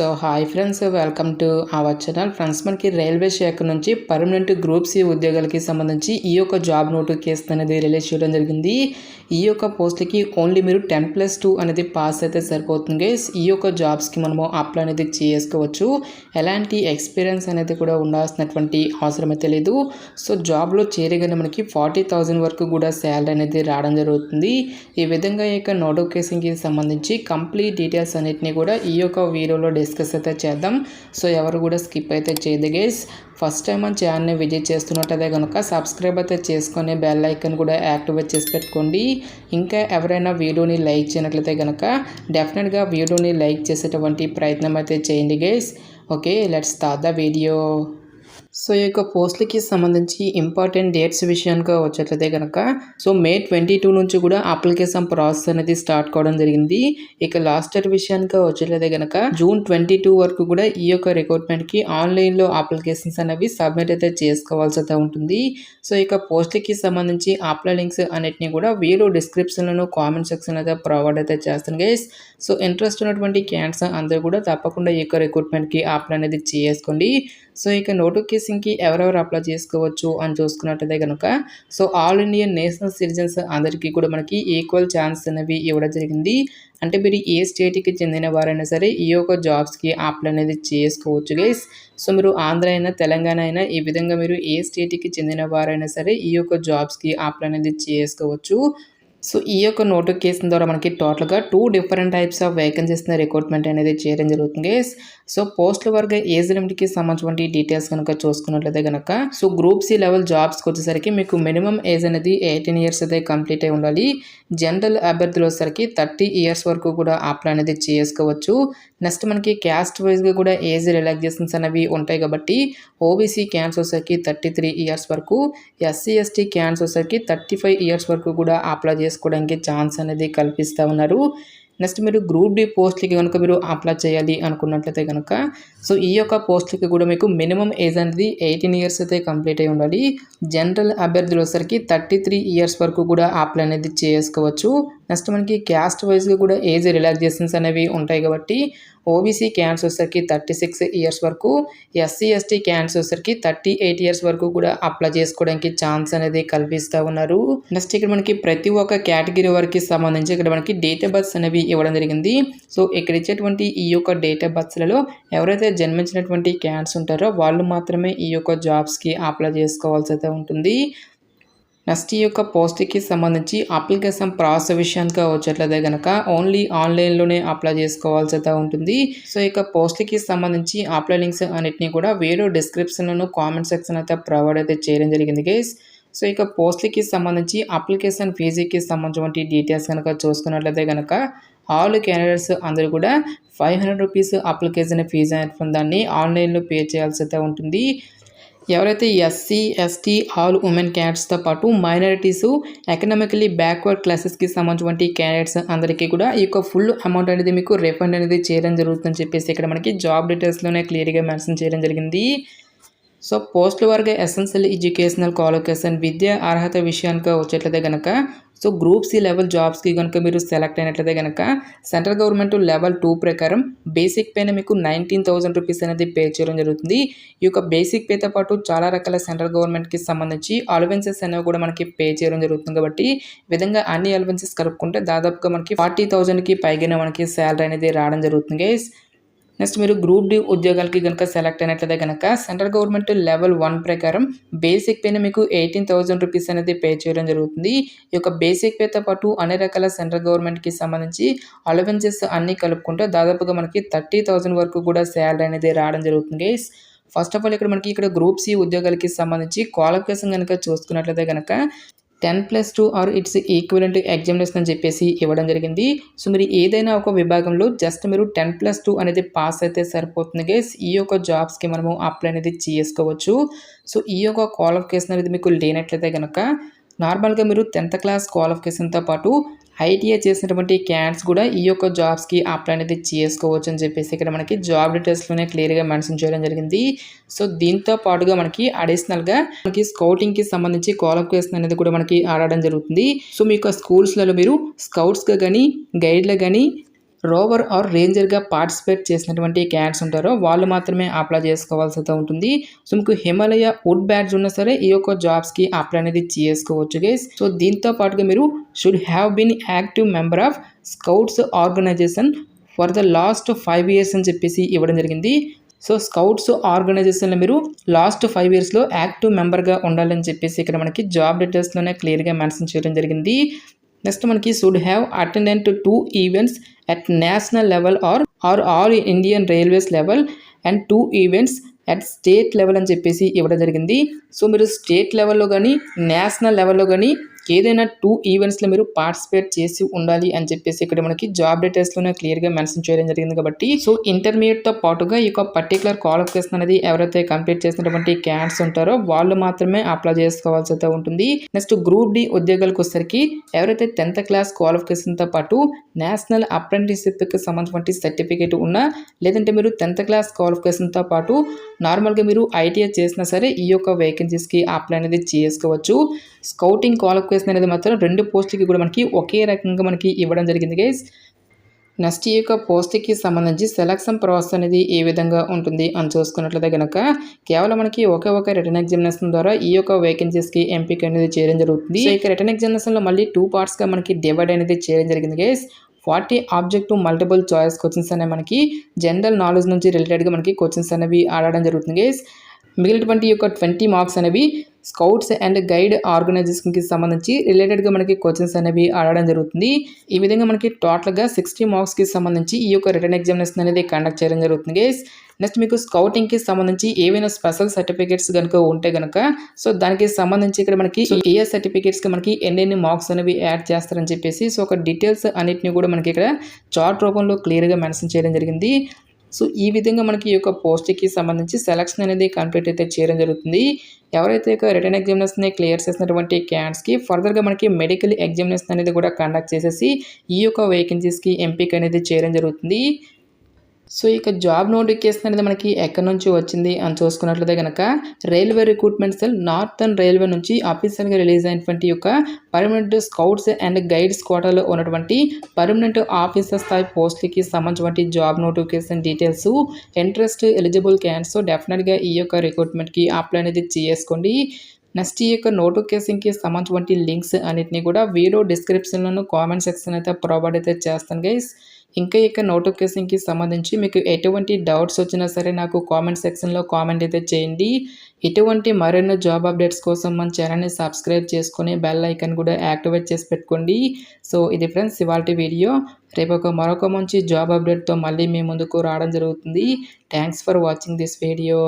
So hi friends, welcome to our channel. Friends, మనకి railway శాఖ నుంచి పర్మనెంట్ గ్రూప్ సి ఉద్యోగాలకి సంబంధించి ఈ యొక్క జాబ్ నోటిఫికేషన్ అనేది రిలీజ్ చేయడం జరిగింది. ఈ యొక్క పోస్ట్లకి ఓన్లీ మీరు 10+2 అనేది పాస్ అయితే సరిపోతుంది గైస్. ఈ యొక్క జాబ్స్కి మనము అప్లై అనేది చేసుకోవచ్చు. ఎలాంటి ఎక్స్పీరియన్స్ అనేది కూడా ఉండాల్సినటువంటి అవసరం అయితే లేదు. సో జాబ్లో చేరగానే మనకి 40,000 వరకు కూడా శాలరీ అనేది రావడం జరుగుతుంది. ఈ విధంగా ఈ యొక్క నోటిఫికేషన్కి సంబంధించి కంప్లీట్ డీటెయిల్స్ అన్నిటిని కూడా ఈ యొక్క వీడియోలో డిస్కస్ అయితే చేద్దాం. సో ఎవరు కూడా స్కిప్ అయితే చేయదు గైస్. ఫస్ట్ టైం మన ఛానల్ని విజిట్ చేస్తున్నట్టయితే కనుక సబ్స్క్రైబ్ అయితే చేసుకొని బెల్ ఐకాన్ కూడా యాక్టివేట్ చేసి పెట్టుకోండి. ఇంకా ఎవరైనా వీడియోని లైక్ చేయనట్లయితే కనుక డెఫినెట్గా వీడియోని లైక్ చేసేటువంటి ప్రయత్నం అయితే చేయండి guys. Okay, let's start the video. So ఈ యొక్క పోస్ట్లకి సంబంధించి ఇంపార్టెంట్ డేట్స్ విషయానికి వచ్చేట్లయితే కనుక మే 22 నుంచి కూడా అప్లికేషన్ ప్రాసెస్ అనేది స్టార్ట్ కావడం జరిగింది. ఇక లాస్ట్ డేట్ విషయానికి వచ్చేట్లయితే కనుక June 22 వరకు కూడా ఈ యొక్క రిక్రూట్మెంట్కి ఆన్లైన్లో అప్లికేషన్స్ అనేవి సబ్మిట్ అయితే చేసుకోవాల్సి అయితే ఉంటుంది. సో ఇక పోస్ట్లకి సంబంధించి అప్లై లింక్స్ అన్నిటిని కూడా వీడియో డిస్క్రిప్షన్లోను కామెంట్ సెక్షన్ అయితే ప్రొవైడ్ అయితే చేస్తాను గైస్. సో ఇంట్రెస్ట్ ఉన్నటువంటి క్యాండిడేట్స్ అందరూ కూడా తప్పకుండా ఈ యొక్క రిక్రూట్మెంట్కి అప్లై అనేది చేసుకోండి. సో ఇక నోటిఫికేషన్కి ఎవరెవరు అప్లై చేసుకోవచ్చు అని చూసుకున్నట్టయితే కనుక ఆల్ ఇండియన్ నేషనల్ సిటిజన్స్ అందరికీ కూడా మనకి ఈక్వల్ ఛాన్స్ అనేవి ఇవ్వడం జరిగింది. అంటే మీరు ఏ స్టేట్కి చెందిన వారైనా సరే ఈ యొక్క జాబ్స్కి అప్లై అనేది చేసుకోవచ్చు గైస్. సో మీరు ఆంధ్ర అయినా తెలంగాణ అయినా ఈ విధంగా మీరు ఏ స్టేట్కి చెందిన వారైనా సరే ఈ యొక్క జాబ్స్కి అప్లై అనేది చేసుకోవచ్చు. సో ఈ యొక్క నోటిఫికేషన్ ద్వారా మనకి టోటల్గా 2 different types of vacancies recruitment అనేది చేయడం జరుగుతుంది. సో పోస్టుల వరకు ఏజ్ లిమిట్కి సంబంధించిన డీటెయిల్స్ కనుక చూసుకున్నట్లయితే కనుక గ్రూప్ సి లెవెల్ జాబ్స్కి వచ్చేసరికి మీకు మినిమం ఏజ్ అనేది 18 ఇయర్స్ అయితే కంప్లీట్ అయి ఉండాలి. జనరల్ అభ్యర్థులు వచ్చేసరికి 30 ఇయర్స్ వరకు కూడా అప్లై అనేది చేసుకోవచ్చు. నెక్స్ట్ మనకి క్యాస్ట్ వైజ్గా కూడా ఏజ్ రిలాక్సేషన్స్ అనేవి ఉంటాయి కాబట్టి ఓబీసీ క్యాన్స్ వచ్చేసరికి 33 ఇయర్స్ వరకు, ఎస్సీ ఎస్టీ క్యాన్స్ వచ్చేసరికి 35 ఇయర్స్ వరకు కూడా అప్లై చేసుకోవడానికి ఛాన్స్ అనేది కల్పిస్తూ ఉన్నారు. నెక్స్ట్ మీరు గ్రూప్ డి పోస్ట్లకి కనుక మీరు అప్లై చేయాలి అనుకున్నట్లయితే కనుక ఈ యొక్క పోస్ట్లకి కూడా మీకు మినిమం ఏజ్ అనేది 18 ఇయర్స్ అయితే కంప్లీట్ అయి ఉండాలి. జనరల్ అభ్యర్థులు వచ్చేసరికి 33 ఇయర్స్ వరకు కూడా అప్లై అనేది చేసుకోవచ్చు. నెక్స్ట్ మనకి క్యాస్ట్ వైజ్గా కూడా ఏజ్ రిలాక్సేషన్స్ అనేవి ఉంటాయి కాబట్టి ఓబీసీ క్యాన్స్ వచ్చేసరికి 36 ఇయర్స్ వరకు, ఎస్సీ ఎస్టీ క్యాన్స్ వచ్చేసరికి 38 ఇయర్స్ వరకు కూడా అప్లై చేసుకోవడానికి ఛాన్స్ అనేది కల్పిస్తూ ఉన్నారు. నెక్స్ట్ ఇక్కడ మనకి ప్రతి ఒక్క కేటగిరీ వరకు సంబంధించి ఇక్కడ మనకి డేట్ ఆఫ్ బర్త్స్ అనేవి ఇవ్వడం జరిగింది. సో ఇక్కడ ఇచ్చేటువంటి ఈ యొక్క డేట్ ఆఫ్ బర్త్స్లలో ఎవరైతే జన్మించినటువంటి క్యాన్స్ ఉంటారో వాళ్ళు మాత్రమే ఈ యొక్క జాబ్స్కి అప్లై చేసుకోవాల్సి అయితే ఉంటుంది. నెక్స్ట్ ఈ యొక్క పోస్ట్కి సంబంధించి అప్లికేషన్ ప్రాసెస్ విషయానికి వచ్చేట్లయితే కనుక ఓన్లీ ఆన్లైన్లోనే అప్లై చేసుకోవాల్సి అయితే ఉంటుంది. సో ఇక పోస్ట్కి సంబంధించి అప్లై లింక్స్ అన్నిటిని కూడా వీడియో డిస్క్రిప్షన్లోను కామెంట్ సెక్షన్ అయితే ప్రొవైడ్ అయితే చేయడం జరిగింది గైస్. సో ఇక పోస్ట్లకి సంబంధించి అప్లికేషన్ ఫీజుకి సంబంధించిన డీటెయిల్స్ కనుక చూసుకున్నట్లయితే కనుక ఆల్ క్యాండిడేట్స్ అందరూ కూడా 500 రూపీస్ అప్లికేషన్ ఫీజు అనేటువంటి దాన్ని ఆన్లైన్లో పే చేయాల్సి అయితే ఉంటుంది. ఎవరైతే ఎస్సీ ఎస్టీ ఆల్ ఉమెన్ క్యాండిడేట్స్తో పాటు మైనారిటీస్ ఎకనామికలీ బ్యాక్వర్డ్ క్లాసెస్కి సంబంధించిన క్యాండిడేట్స్ అందరికీ కూడా ఈ యొక్క ఫుల్ అమౌంట్ అనేది మీకు రిఫండ్ అనేది చేయడం జరుగుతుందని చెప్పేసి ఇక్కడ మనకి జాబ్ డీటెయిల్స్లోనే క్లియర్గా మెన్షన్ చేయడం జరిగింది. సో పోస్టుల వరకు ఎసెన్షియల్ ఎడ్యుకేషనల్ క్వాలిఫికేషన్ విద్యా అర్హత విషయానికి వచ్చేట్లయితే కనుక గ్రూప్ సి లెవెల్ జాబ్స్కి కనుక మీరు సెలెక్ట్ అయినట్లయితే కనుక సెంట్రల్ గవర్నమెంట్ లెవెల్ 2 ప్రకారం బేసిక్ పైన మీకు 19,000 రూపీస్ అనేది పే చేయడం జరుగుతుంది. ఈ యొక్క బేసిక్ పేతో పాటు చాలా రకాల సెంట్రల్ గవర్నమెంట్కి సంబంధించి అలవెన్సెస్ అనేవి కూడా మనకి పే చేయడం జరుగుతుంది. కాబట్టి ఈ విధంగా అన్ని అలవెన్సెస్ కలుపుకుంటే దాదాపుగా మనకి 40,000కి పైగానే మనకి శాలరీ అనేది రావడం జరుగుతుంది గైస్. నెక్స్ట్ మీరు గ్రూప్ డి ఉద్యోగాలకి కనుక సెలెక్ట్ అయినట్లయితే కనుక సెంట్రల్ గవర్నమెంట్ లెవెల్ 1 ప్రకారం బేసిక్ పైన మీకు 18,000 రూపీస్ అనేది పే చేయడం జరుగుతుంది. ఈ యొక్క బేసిక్ పేతో పాటు అన్ని రకాల సెంట్రల్ గవర్నమెంట్కి సంబంధించి అలవెన్సెస్ అన్నీ కలుపుకుంటే దాదాపుగా మనకి 30,000 వరకు కూడా శాలరీ అనేది రావడం జరుగుతుంది గైస్. ఫస్ట్ ఆఫ్ ఆల్ ఇక్కడ గ్రూప్ సి ఉద్యోగాలకి సంబంధించి క్వాలిఫికేషన్ కనుక చూసుకున్నట్లయితే కనుక 10+2 ఆర్ ఇట్స్ ఈక్వలెంట్ ఎగ్జామినేషన్ అని చెప్పేసి ఇవ్వడం జరిగింది. సో మీరు ఏదైనా ఒక విభాగంలో జస్ట్ మీరు 10+2 అనేది పాస్ అయితే సరిపోతుంది గైస్. ఈ యొక్క జాబ్స్కి మనము అప్లై అనేది చేసుకోవచ్చు. సో ఈ యొక్క క్వాలిఫికేషన్ అనేది మీకు లేనట్లయితే కనుక నార్మల్గా మీరు 10th క్లాస్ క్వాలిఫికేషన్తో పాటు ఐటీఐ చేసినటువంటి క్యాండిడేట్స్ కూడా ఈ యొక్క జాబ్స్కి అప్లై అనేది చేసుకోవచ్చు అని చెప్పేసి ఇక్కడ మనకి జాబ్ డీటెయిల్స్లోనే క్లియర్గా మెన్షన్ చేయడం జరిగింది. సో దీంతో పాటుగా మనకి అడిషనల్గా మనకి స్కౌటింగ్కి సంబంధించి క్వాలిఫికేషన్ అనేది కూడా మనకి ఆడడం జరుగుతుంది. సో మీ యొక్క స్కూల్స్లలో మీరు స్కౌట్స్గా కానీ గైడ్లో కానీ రోవర్ ఆర్ రేంజర్గా పార్టిసిపేట్ చేసినటువంటి క్యాడ్స్ ఉంటారో వాళ్ళు మాత్రమే అప్లై చేసుకోవాల్సి అయితే ఉంటుంది. సో మీకు హిమాలయ వుడ్ బ్యాడ్జ్ ఉన్నా సరే ఈ యొక్క జాబ్స్కి అప్లై అనేది చేసుకోవచ్చు గైస్. సో దీంతో పాటుగా మీరు should have been active member of scouts organisation for the last 5 years అని చెప్పేసి ఇవ్వడం జరిగింది. సో స్కౌట్స్ ఆర్గనైజేషన్లో మీరు లాస్ట్ 5 yearsలో యాక్టివ్ మెంబర్గా ఉండాలని చెప్పేసి ఇక్కడ మనకి జాబ్ డీటెయిల్స్లోనే క్లియర్గా మెన్షన్ చేయడం జరిగింది. నెక్స్ట్ మనకి should have attendant 2 events at national level or all Indian railways level and 2 events at state level అని చెప్పేసి ఇవ్వడం జరిగింది. సో మీరు స్టేట్ లెవెల్లో కానీ నేషనల్ లెవెల్లో కానీ ఏదైనా 2 ఈవెంట్స్లో మీరు పార్టిసిపేట్ చేసి ఉండాలి అని చెప్పేసి ఇక్కడ మనకి జాబ్ డీటెయిల్స్లోనే క్లియర్గా మెన్షన్ చేయడం జరిగింది. కాబట్టి సో ఇంటర్మీడియట్తో పాటుగా ఈ యొక్క పర్టికులర్ క్వాలిఫికేషన్ అనేది ఎవరైతే కంప్లీట్ చేసినటువంటి క్యాండిడేట్స్ ఉంటారో వాళ్ళు మాత్రమే అప్లై చేసుకోవాల్సి అయితే ఉంటుంది. నెక్స్ట్ గ్రూప్ డి ఉద్యోగాలకు వచ్చేసరికి ఎవరైతే 10th క్లాస్ క్వాలిఫికేషన్తో పాటు నేషనల్ అప్రెంటిస్షిప్కి సంబంధించిన సర్టిఫికేట్ ఉన్నా, లేదంటే మీరు 10th క్లాస్ క్వాలిఫికేషన్తో పాటు నార్మల్గా మీరు ఐటీఐ చేసినా సరే ఈ యొక్క వేకెన్సీస్కి అప్లై అనేది చేసుకోవచ్చు. స్కౌటింగ్ క్వాలిఫికేషన్ అనేది మాత్రం 2 పోస్టులకి కూడా మనకి ఒకే రకంగా మనకి ఇవ్వడం జరిగింది గైస్. నెక్స్ట్ ఈ యొక్క పోస్ట్కి సంబంధించి సెలక్షన్ ప్రాసెస్ అనేది ఏ విధంగా ఉంటుంది అని చూసుకున్నట్లయితే కనుక కేవలం మనకి ఒక రిటర్న్ ఎగ్జామినేషన్ ద్వారా ఈ యొక్క వేకెన్సీస్కి ఎంపిక అనేది చేయడం జరుగుతుంది. ఇక రిటర్న్ ఎగ్జామినేషన్లో మళ్ళీ 2 పార్ట్స్గా మనకి డివైడ్ అనేది చేయడం జరిగింది guys. 40 objective multiple choice questions అనేవి మనకి జనరల్ నాలెడ్జ్ నుంచి రిలేటెడ్గా మనకి క్వశ్చన్స్ అనేవి ఆడడం జరుగుతుంది గైస్. మిగిలినటువంటి యొక్క 20 మార్క్స్ అనేవి స్కౌట్స్ అండ్ గైడ్ ఆర్గనైజేషన్కి సంబంధించి రిలేటెడ్గా మనకి క్వశ్చన్స్ అనేవి ఆడడం జరుగుతుంది. ఈ విధంగా మనకి టోటల్గా 60 మార్క్స్కి సంబంధించి ఈ యొక్క రిటర్న్ ఎగ్జామినేషన్ అనేది కండక్ట్ చేయడం జరుగుతుంది గైస్. నెక్స్ట్ మీకు స్కౌటింగ్కి సంబంధించి ఏవైనా స్పెషల్ సర్టిఫికేట్స్ కనుక ఉంటే కనుక సో దానికి సంబంధించి ఇక్కడ మనకి ఏ సర్టిఫికేట్స్కి మనకి ఎన్ని మార్క్స్ అనేవి యాడ్ చేస్తారని చెప్పేసి సో ఒక డీటెయిల్స్ అన్నిటిని కూడా మనకి ఇక్కడ చార్ట్ రూపంలో క్లియర్గా మెన్షన్ చేయడం జరిగింది. సో ఈ విధంగా మనకి ఈ యొక్క పోస్ట్కి సంబంధించి సెలక్షన్ అనేది కంప్లీట్ అయితే చేయడం జరుగుతుంది. ఎవరైతే ఇక రిటర్న్ ఎగ్జామినేషన్ క్లియర్ చేసినటువంటి క్యాండిడేట్స్కి ఫర్దర్గా మనకి మెడికల్ ఎగ్జామినేషన్ అనేది కూడా కండక్ట్ చేసేసి ఈ యొక్క వేకెన్సీస్కి ఎంపిక అనేది చేయడం జరుగుతుంది. సో ఇక జాబ్ నోటిఫికేషన్ అనేది మనకి ఎక్కడి నుంచి వచ్చింది అని చూసుకున్నట్లయితే కనుక railway recruitment cell northern railway నుంచి అఫీషియల్గా రిలీజ్ అయినటువంటి యొక్క పర్మనెంట్ స్కౌట్స్ అండ్ గైడ్స్ కోటాలో ఉన్నటువంటి పర్మనెంట్ ఆఫీసర్ స్థాయి పోస్టులకి సంబంధించిన job notification details interest eligible candidates డెఫినెట్గా ఈ యొక్క రిక్రూట్మెంట్కి అప్లై అనేది చేసుకోండి. నెక్స్ట్ ఈ యొక్క నోటిఫికేషన్కి సంబంధించిన లింక్స్ అన్నిటిని కూడా వీడియో డిస్క్రిప్షన్లోను కామెంట్ సెక్షన్ అయితే ప్రొవైడ్ అయితే చేస్తాను గైస్. ఇంకా ఇక నోటిఫికేషన్కి సంబంధించి మీకు ఎటువంటి డౌట్స్ వచ్చినా సరే నాకు కామెంట్ సెక్షన్లో కామెంట్ అయితే చేయండి. ఇటువంటి మరెన్నో జాబ్ అప్డేట్స్ కోసం మన ఛానల్ని సబ్స్క్రైబ్ చేసుకొని బెల్ ఐకాన్ కూడా యాక్టివేట్ చేసి పెట్టుకోండి. సో ఇది ఫ్రెండ్స్ ఇవాల్టి వీడియో. రేపు మరొక మంచి జాబ్ అప్డేట్తో మళ్ళీ మీ ముందుకు రావడం జరుగుతుంది. Thanks for watching this video.